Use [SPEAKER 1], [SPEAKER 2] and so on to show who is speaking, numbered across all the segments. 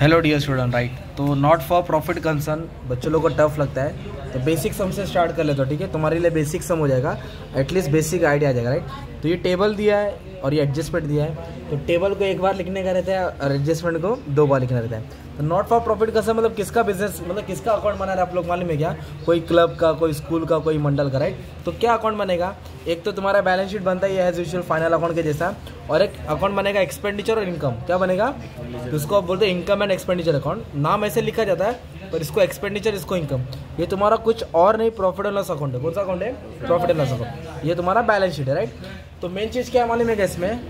[SPEAKER 1] Hello dear student, right. तो not for profit concern बच्चों लोगों को टफ लगता है, तो बेसिक सम से स्टार्ट कर लेते हो। ठीक है, तुम्हारे लिए बेसिक सम हो जाएगा, एटलीस्ट बेसिक आइडिया आ जाएगा, राइट। तो ये टेबल दिया है और ये एडजस्टमेंट दिया है। तो टेबल को एक बार लिखने का रहता है और एडजस्टमेंट को 2 बार लिखना रहता है। तो नॉट फॉर प्रॉफिट कंसर्न मतलब किसका बिजनेस, मतलब किसका अकाउंट बना रहा है आप लोग मालूम है क्या? कोई क्लब का, कोई स्कूल का, कोई मंडल का, राइट। तो क्या अकाउंट बनेगा? एक तो तुम्हारा बैलेंस शीट बनता है एज यूजुअल फाइनल अकाउंट के जैसा, और एक अकाउंट बनेगा एक्सपेंडिचर और इनकम। क्या बनेगा? तो इसको आप बोलते हैं इनकम एंड एक्सपेंडिचर अकाउंट। नाम ऐसे लिखा जाता है, पर इसको एक्सपेंडिचर, इसको इनकम। ये तुम्हारा कुछ और नहीं, प्रॉफिट एंड लॉस अकाउंट है। कौन सा अकाउंट है? Profit and loss account. ये तुम्हारा बैलेंस शीट है, राइट। तो मेन चीज़ क्या मालूम है इसमें?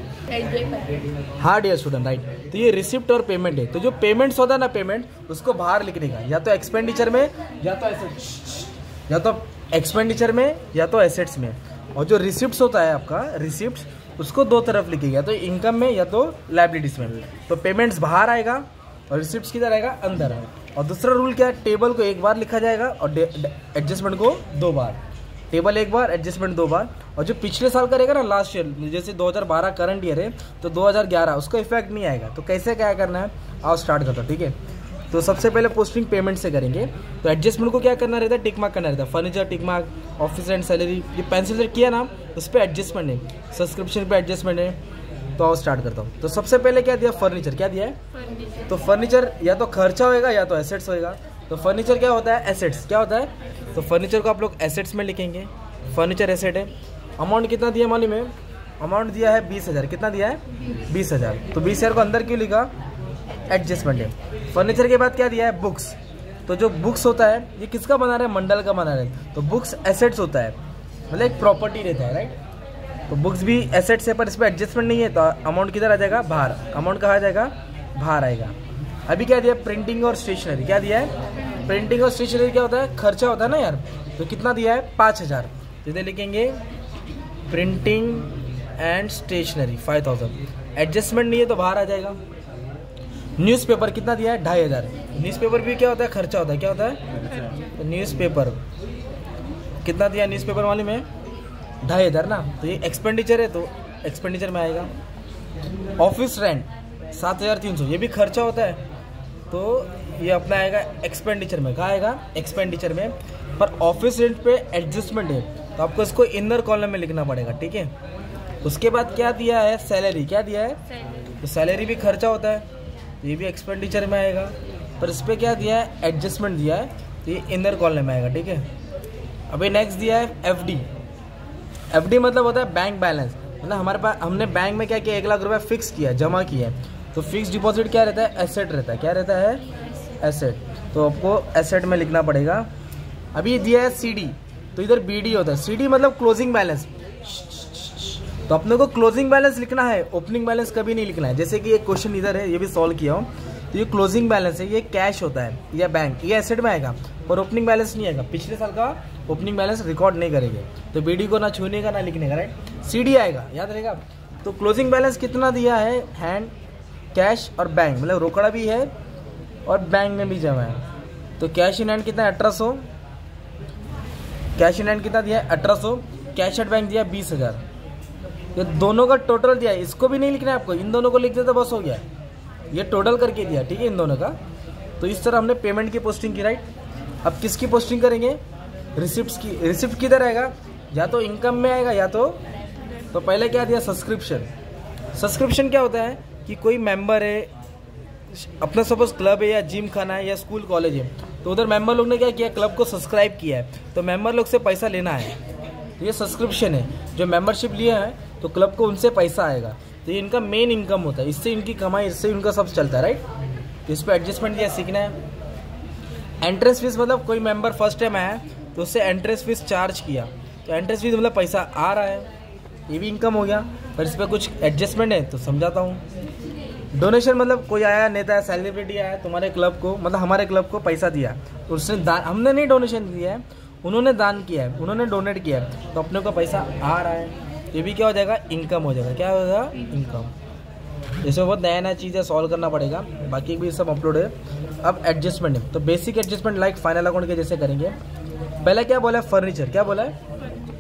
[SPEAKER 1] हाँ डियर स्टूडेंट, राइट। तो ये रिसिप्ट और पेमेंट है। तो जो पेमेंट्स होता है ना, पेमेंट उसको बाहर लिखने का, या तो एक्सपेंडिचर में या तो एसेट्स, या तो एक्सपेंडिचर में या तो एसेट्स में। और जो रिसिप्ट्स होता है आपका, रिसिप्ट्स उसको 2 तरफ लिखेगा, तो इनकम में या तो लायबिलिटीज में। तो पेमेंट्स बाहर आएगा और रिसिप्ट्स किधर आएगा? अंदर आएगा। और दूसरा रूल क्या है? टेबल को 1 बार लिखा जाएगा और एडजस्टमेंट को 2 बार। टेबल 1 बार, एडजस्टमेंट 2 बार। और जो पिछले साल करेगा ना, लास्ट ईयर, जैसे 2012 करंट ईयर है तो 2011 उसका इफेक्ट नहीं आएगा। तो कैसे क्या करना है, आओ स्टार्ट करता हूँ। ठीक है, तो सबसे पहले पोस्टिंग पेमेंट से करेंगे। तो एडजस्टमेंट को क्या करना रहता है? टिक मार्क करना रहता है। Furniture tick mark, office and salary, ये पेंसिल से किया ना, उस पर एडजस्टमेंट है। सब्सक्रिप्शन पे एडजस्टमेंट है। तो आओ स्टार्ट करता हूँ। तो सबसे पहले क्या दिया? फर्नीचर। क्या दिया है? तो फर्नीचर या तो खर्चा होएगा या तो एसेट्स होएगा। तो फर्नीचर क्या होता है? एसेट्स। क्या होता है? तो फर्नीचर को आप लोग एसेट्स में लिखेंगे। फर्नीचर एसेट है। अमाउंट कितना दिया मालूम है? अमाउंट दिया है 20,000। कितना दिया है? 20,000। तो 20,000 को अंदर क्यों लिखा? एडजस्टमेंट है। फर्नीचर के बाद क्या दिया है? बुक्स। तो जो बुक्स होता है ये किसका बना रहे हैं? मंडल का बना रहे हैं। तो बुक्स एसेट्स होता है, मतलब एक प्रॉपर्टी रहता है, राइट। तो बुक्स भी एसेट्स है, पर इस पर एडजस्टमेंट नहीं है, तो अमाउंट किधर आ जाएगा? बाहर। अमाउंट कहाँ आ जाएगा? बाहर आएगा। अभी क्या दिया? प्रिंटिंग और स्टेशनरी। क्या दिया है? प्रिंटिंग और स्टेशनरी क्या होता है? खर्चा होता है ना यार। तो कितना दिया है? 5,000। इधर लिखेंगे प्रिंटिंग एंड स्टेशनरी 5,000। एडजस्टमेंट नहीं है तो बाहर आ जाएगा। न्यूज़पेपर कितना दिया है? 2,500। न्यूज़पेपर भी क्या होता है? खर्चा होता है। क्या होता है? तो न्यूज़पेपर कितना दिया? न्यूज़पेपर वाले में 2,500 ना, तो ये एक्सपेंडिचर है, तो एक्सपेंडिचर में आएगा। ऑफिस रेंट 7,300, ये भी खर्चा होता है, तो ये अपना आएगा एक्सपेंडिचर में। कहाँ आएगा? एक्सपेंडिचर में। पर ऑफिस रेंट पे एडजस्टमेंट है, तो आपको इसको इनर कॉलम में लिखना पड़ेगा। ठीक है, उसके बाद क्या दिया है? सैलरी। क्या दिया है? तो सैलरी भी खर्चा होता है, ये भी एक्सपेंडिचर में आएगा। पर इस पर क्या दिया है? एडजस्टमेंट दिया है, तो ये इनर कॉलम में आएगा। ठीक है, अभी नेक्स्ट दिया है एफडी। एफडी मतलब होता है बैंक बैलेंस। मतलब हमारे पास, हमने बैंक में क्या किया? 1 लाख रुपया फिक्स किया, जमा किया। तो फिक्स डिपॉजिट क्या रहता है? एसेट रहता है। क्या रहता है? एसेट। तो आपको एसेट में लिखना पड़ेगा। अभी दिया है सीडी, तो इधर बीडी होता है। सीडी मतलब क्लोजिंग बैलेंस। तो अपने को क्लोजिंग बैलेंस लिखना है, ओपनिंग बैलेंस कभी नहीं लिखना है। जैसे कि एक क्वेश्चन इधर है, ये भी सॉल्व किया हूँ। तो ये क्लोजिंग बैलेंस है, ये कैश होता है या बैंक, ये एसेट में आएगा, पर ओपनिंग बैलेंस नहीं आएगा। पिछले साल का ओपनिंग बैलेंस रिकॉर्ड नहीं करेंगे, तो बीडी को ना छूने का ना लिखने का, राइट। सीडी आएगा, याद रहेगा। तो क्लोजिंग बैलेंस कितना दिया है? हैंड, कैश और बैंक, मतलब रोकड़ा भी है और बैंक में भी जमा है। तो कैश इन हैंड कितना है? 1800। कैश इन हैंड कितना दिया है? 1800। कैश एट बैंक दिया 20,000। ये दोनों का टोटल दिया है, इसको भी नहीं लिखना है आपको, इन दोनों को लिख दे तो बस हो गया। ये टोटल करके दिया, ठीक है, इन दोनों का। तो इस तरह हमने पेमेंट की पोस्टिंग की, राइट। अब किसकी पोस्टिंग करेंगे? रिसिप्ट्स की। रिसिप्ट किधर आएगा? या तो इनकम में आएगा या तो पहले क्या दिया? सब्सक्रिप्शन। सब्सक्रिप्शन क्या होता है कि कोई मेंबर है, अपना सपोज क्लब है या जिम खाना है या स्कूल कॉलेज है, तो उधर मेंबर लोग ने क्या किया? क्लब को सब्सक्राइब किया है, तो मेंबर लोग से पैसा लेना है, तो ये सब्सक्रिप्शन है। जो मेंबरशिप लिया है तो क्लब को उनसे पैसा आएगा, तो ये इनका मेन इनकम होता है, इससे इनकी कमाई, इससे इनका सब चलता है, राइट। तो इस पर एडजस्टमेंट दिया, सीखना है। एंट्रेंस फीस मतलब कोई मेंबर फर्स्ट टाइम आया तो उससे एंट्रेंस फीस चार्ज किया, तो एंट्रेंस फीस मतलब पैसा आ रहा है, ये भी इनकम हो गया। पर इस पर कुछ एडजस्टमेंट है तो समझाता हूँ। डोनेशन मतलब कोई आया, नेता, सेलिब्रिटी आया तुम्हारे क्लब को, मतलब हमारे क्लब को पैसा दिया, तो उसने दान, हमने नहीं डोनेशन दिया है, उन्होंने दान किया है, उन्होंने डोनेट किया है, तो अपने को पैसा आ रहा है, ये भी क्या हो जाएगा? इनकम हो जाएगा। क्या होगा? इनकम। इसमें बहुत नया नया चीज़ें सॉल्व करना पड़ेगा, बाकी भी सब अपलोड है। अब एडजस्टमेंट है, तो basic adjustment like final account के जैसे करेंगे। पहले क्या बोला है? फर्नीचर। क्या बोला है?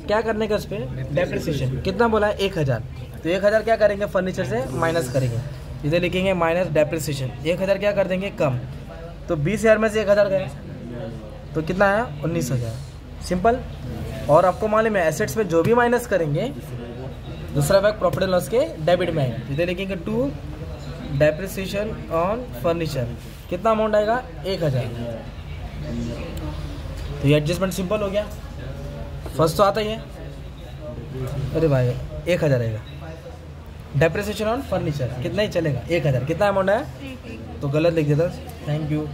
[SPEAKER 1] क्या करने का उस पर? डेप्रिसिएशन। कितना बोला है? 1,000। तो 1,000 क्या करेंगे? फर्नीचर से माइनस करेंगे। इधर लिखेंगे माइनस डेप्रिसिएशन, 1000 क्या कर देंगे कम, तो 20,000 में से 1000 गए तो कितना आया 19,000, सिंपल। और आपको मालूम है एसेट्स में जो भी माइनस करेंगे दूसरा इफेक्ट प्रॉफिट एंड लॉस के डेबिट में है। इधर लिखेंगे टू डेप्रिसिएशन ऑन फर्नीचर, कितना अमाउंट आएगा 1000। तो ये एडजस्टमेंट सिंपल हो गया। फर्स्ट तो आता ही है, अरे भाई 1000 आएगा। डेप्रिसिएशन ऑन फर्नीचर कितना ही चलेगा 1000, कितना अमाउंट है तो गलत लिख देता, थैंक यू।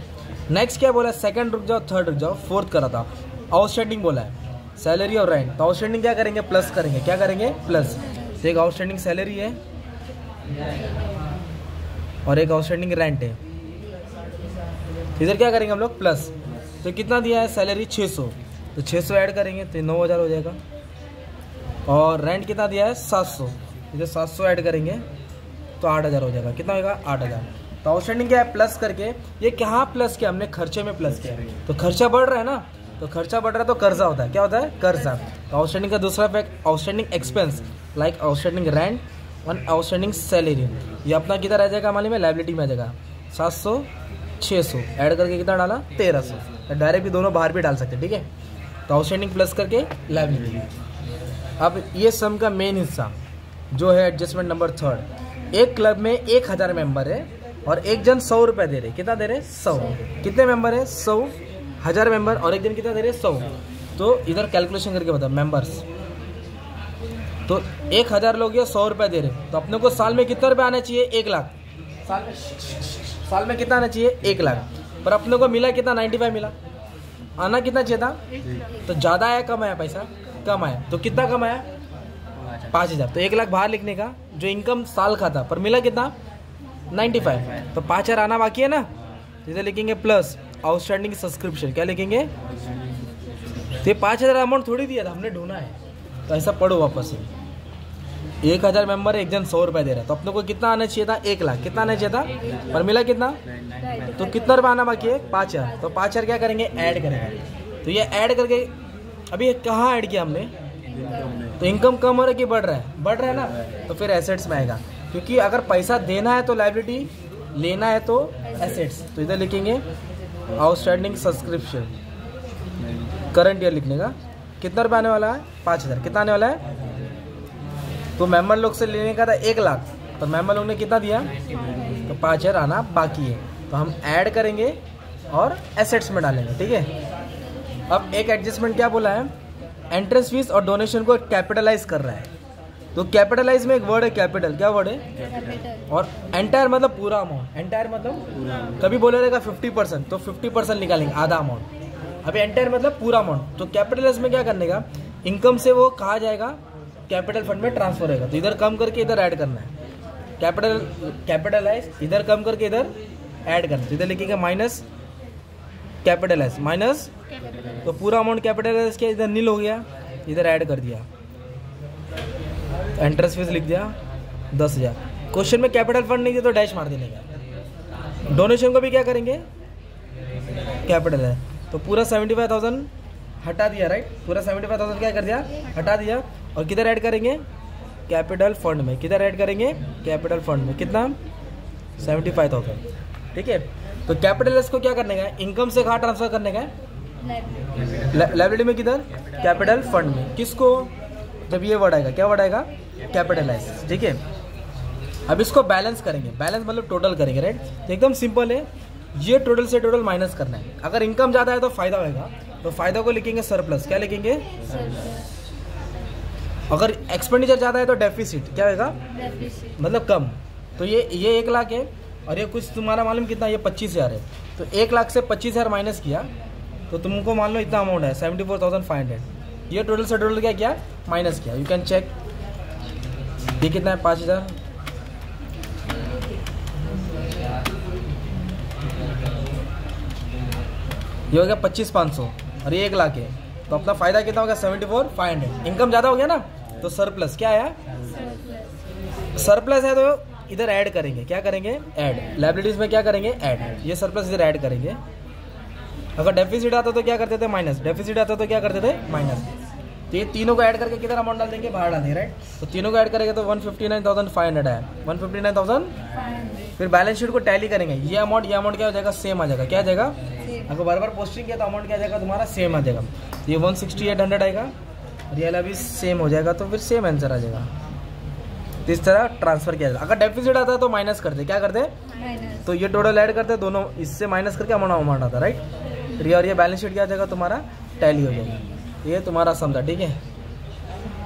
[SPEAKER 1] नेक्स्ट क्या बोला, सेकंड रुक जाओ, थर्ड रुक जाओ, फोर्थ करा था आउटस्टैंडिंग बोला है, सैलरी और रेंट। तो आउटस्टैंडिंग क्या करेंगे प्लस करेंगे, क्या करेंगे प्लस। तो एक आउटस्टैंडिंग सैलरी है और एक आउटस्टैंडिंग रेंट है, इधर क्या करेंगे हम लोग प्लस। तो कितना दिया है सैलरी 600, तो 600 ऐड करेंगे तो 9000 हो जाएगा। और रेंट कितना दिया है 700, इधर 700 ऐड करेंगे तो 8000 हो जाएगा, कितना होगा 8000। तो आउटस्टैंडिंग क्या है प्लस करके, ये क्या प्लस किया हमने खर्चे में प्लस किया, तो खर्चा बढ़ रहा है ना, तो खर्चा बढ़ रहा है तो कर्जा होता है, क्या होता है कर्जा। तो आउटस्टैंडिंग का दूसरा effect outstanding expense like outstanding rent और आउटस्टैंडिंग सैलरी, ये अपना किधर आ जाएगा मालूम है लायबिलिटी में आ जाएगा 700 600 ऐड करके कितना डाला 1300, डायरेक्ट भी दोनों बाहर भी डाल सकते हैं, ठीक है। तो आउटस्टैंडिंग प्लस करके लायबिलिटी। अब ये सम का मेन हिस्सा जो है एडजस्टमेंट नंबर थर्ड, एक क्लब में 1000 मेंबर है और एक जन 100 रुपये दे रहे, कितना दे रहे 100, कितने मेंबर है 100, 1000 मेंबर और एक जन कितना दे रहे 100। तो इधर कैलकुलेशन करके बताओ मेंबर्स, तो 1000 लोग ये 100 रुपये दे रहे, तो अपने को साल में कितना रुपये आना चाहिए 1 लाख, साल में कितना आना चाहिए 1 लाख, पर अपने को मिला कितना 95 मिला, आना कितना चाहिए था, तो ज़्यादा आया कम आया, पैसा कम आया, तो कितना कम आया 5000। तो 1 लाख बाहर लिखने का जो इनकम साल का था पर मिला कितना 95, तो 5000 आना बाकी है ना, इधर लिखेंगे प्लस आउटस्टैंडिंग सब्सक्रिप्शन, क्या लिखेंगे, तो ये 5000 अमाउंट थोड़ी दिया था हमने ढूंढा है, तो ऐसा पढ़ो वापस से। 1000 मेंबर एक जन 100 रुपये दे रहा है, तो अपने को कितना आना चाहिए था 1 लाख, कितना आना चाहिए था पर मिला कितना, तो कितना रुपये आना बाकी है 5000। तो 5000 क्या करेंगे ऐड करेंगे, तो ये ऐड करके अभी ये कहाँ ऐड किया हमने, तो इनकम कम हो रहा है कि बढ़ रहा है, बढ़ रहा है ना, तो फिर एसेट्स में आएगा, क्योंकि अगर पैसा देना है तो लायबिलिटी, लेना है तो एसेट्स। तो इधर लिखेंगे आउटस्टैंडिंग सब्सक्रिप्शन, करंट ईयर लिखने का, कितना रुपये आने वाला है 5000, कितना आने वाला है, तो मेंबर लोग से लेने का था 1 लाख, तो मेंबर लोग ने कितना दिया, तो 5000 आना बाकी है, तो हम ऐड करेंगे और एसेट्स में डालेंगे, ठीक है। अब एक एडजस्टमेंट क्या बोला है, एंट्रेंस फीस और डोनेशन को कैपिटलाइज कर रहा है, तो कैपिटलाइज में एक वर्ड है कैपिटल, क्या वर्ड है, और एंटायर मतलब पूरा अमाउंट, एंटायर मतलब कभी बोले रहेगा 50%, तो 50% निकालेंगे आधा अमाउंट, अभी एंटायर मतलब पूरा अमाउंट। तो कैपिटलाइज में क्या करने का, इनकम से वो कहा जाएगा कैपिटल फंड में ट्रांसफर होगा, तो इधर कम करके इधर ऐड करना है, कैपिटलाइज इधर कम करके इधर ऐड करना है, तो इधर लिखेंगे माइनस कैपिटलाइज माइनस, तो पूरा अमाउंट कैपिटलाइज किया, इधर नील हो गया, इधर ऐड कर दिया, एंट्रेंस फीस लिख दिया 10,000। क्वेश्चन में कैपिटल फंड नहीं दिया तो डैश मार देने का। डोनेशन को भी क्या करेंगे कैपिटल है, तो पूरा 75,000 हटा दिया, राइट, पूरा 75,000 क्या कर दिया हटा दिया, और किधर ऐड करेंगे कैपिटल फंड में, किधर ऐड करेंगे कैपिटल फंड में, कितना 75,000, ठीक है। तो कैपिटलाइज को क्या करने का है, इनकम से कहाँ ट्रांसफर करने का है, लायबिलिटी में, किधर कैपिटल फंड में, किसको, जब ये वर्ड आएगा, क्या वर्ड आएगा कैपिटलाइज, ठीक है। अब इसको बैलेंस करेंगे, बैलेंस मतलब टोटल करेंगे, राइट, तो एकदम सिंपल है, ये टोटल से टोटल माइनस करना है, अगर इनकम ज़्यादा है तो फायदा होगा, तो फायदा को लिखेंगे सरप्लस, क्या लिखेंगे, अगर एक्सपेंडिचर ज़्यादा है तो डेफिसिट, क्या होगा मतलब कम। तो ये 1 लाख है और ये कुछ तुम्हारा मालूम कितना, ये 25,000 है, तो 1 लाख से 25,000 माइनस किया तो तुमको मान लो इतना अमाउंट है 74,500, ये टोटल से टोटल क्या किया माइनस किया, यू कैन चेक, ये कितना है 5,000, ये हो गया 25,500 और ये 1 लाख है, तो अपना फायदा कितना होगा 74,500, इनकम ज़्यादा हो गया ना, तो सरप्लस क्या आया, सरप्लस है तो इधर ऐड करेंगे, क्या करेंगे ऐड, लायबिलिटीज में क्या करेंगे ऐड, ये सरप्लस इधर ऐड करेंगे। अगर डेफिसिट आता तो क्या करते थे माइनस, डेफिसिट आता तो क्या करते थे माइनस, तो ये तीनों को ऐड करके कितना अमाउंट डाल देंगे, बाहर डाल देंगे, राइट। तो तीनों को ऐड करेंगे तो 159,500 है, 159,000। फिर बैलेंस शीट को टैली करेंगे, ये अमाउंट क्या हो जाएगा, सेम आ जाएगा। क्या आ जाएगा, अगर बार बार पोस्टिंग किया तो अमाउंट क्या आ जाएगा तुम्हारा, सेम आ जाएगा। ये 16800 आएगा और ये वाला भी सेम हो जाएगा, तो फिर सेम आंसर आ जाएगा। तो इस तरह ट्रांसफर किया जाएगा। अगर डेफिसिट आता है तो माइनस करते, क्या करते हैं, तो ये टोटल ऐड करते हैं, दोनों इससे माइनस करके अमाउंट आता है, राइट। फिर और ये बैलेंस शीट क्या आ जाएगा तुम्हारा, टैली हो जाएगा। ये तुम्हारा समझा, ठीक है।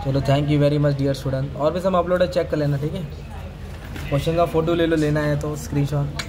[SPEAKER 1] चलो thank you very much dear student. और भी सब अपलोड है, चेक कर लेना, ठीक है। क्वेश्चन का फोटो ले लो, लेना है तो स्क्रीनशॉट।